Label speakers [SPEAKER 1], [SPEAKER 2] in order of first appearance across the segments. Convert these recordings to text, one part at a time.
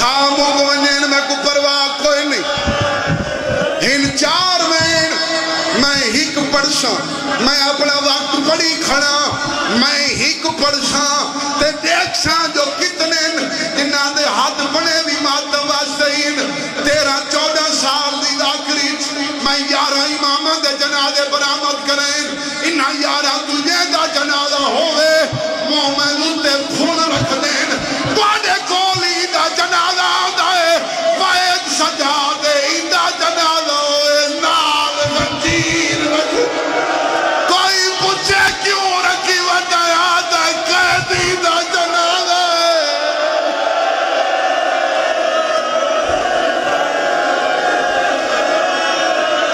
[SPEAKER 1] شام کو ونجین میں کو پرواہ کوئی نہیں ان 4 میں ہک پڑھساں میں اپنا وقت پڑھی کھڑا میں ہک پڑھساں تے دیکھساں جو کتنے جنہاں دے ہاتھ بنے بھی ماتم واسطین 13-14 سال دی آخری میں 11 امامہ دے جنازے برآمد کریں انہاں 11 تجھے دا جنازہ ہوئے مومن تے پھول رکھ دیں باڑے کولی دا جنازہ دائے وائد سجا دے دا جنازہ ہوئے نال غنجیر رکھ کوئی پوچھے کیوں رکھی وجایا دا قیدی دا جنازہ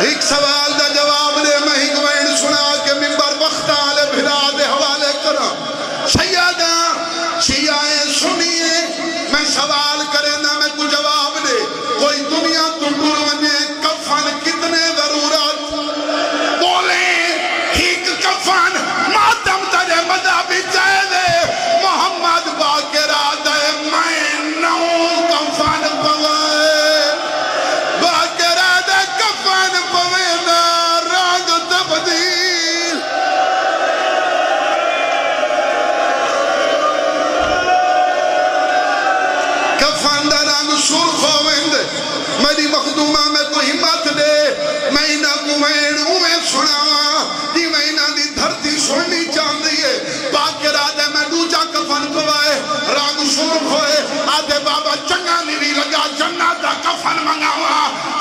[SPEAKER 1] ایک سوال دا جواب دے میں ایک وین سنا کہ ممبر وقت آلے بھرا دے حوالے کرا سیادہ شیعہ سنیے میں سوال کرے نہ میں کو جواب دے کوئی دنیا تنڈور ونجے کفن کتنے ضرورت بولے ہیک کفن ماتم تجھے مذہبی چاہے دے محمد باقر آدھے میں نو کفن پوائے باقر آدھے کفن پوائے نا رنگ تبدیل کفن دا رنگ سرخ ہوئند میری مخدومہ میں کو ہمت دے میں نہ کو میں سناوا جی میں نہ دی دھرتی سننی چاند دیئے باقر آدھے میں دوجا کفن پوائے رنگ سرخ ہوئے آدھے بابا چنگا نہیں لگا جنہ دا کفن منگاوا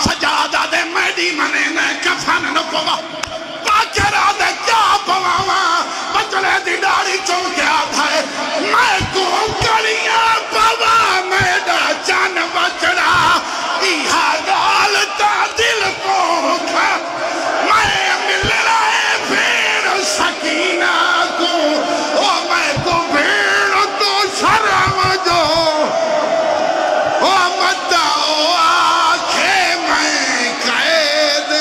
[SPEAKER 1] سجاد آدھے میڈی منے نے کفن نہ پوا باقر آدھے کیا پواوا بچلے دی ڈاڑی چونکے آدھا ہے میں کو کڑیاں پوا میڈا جان بچڑا ایہا گالتا دل کو کھا میں مل رہے پھر سکینہ کو او میں کو بھیڑ تو شرم جو او بتاؤ آنکھیں میں قید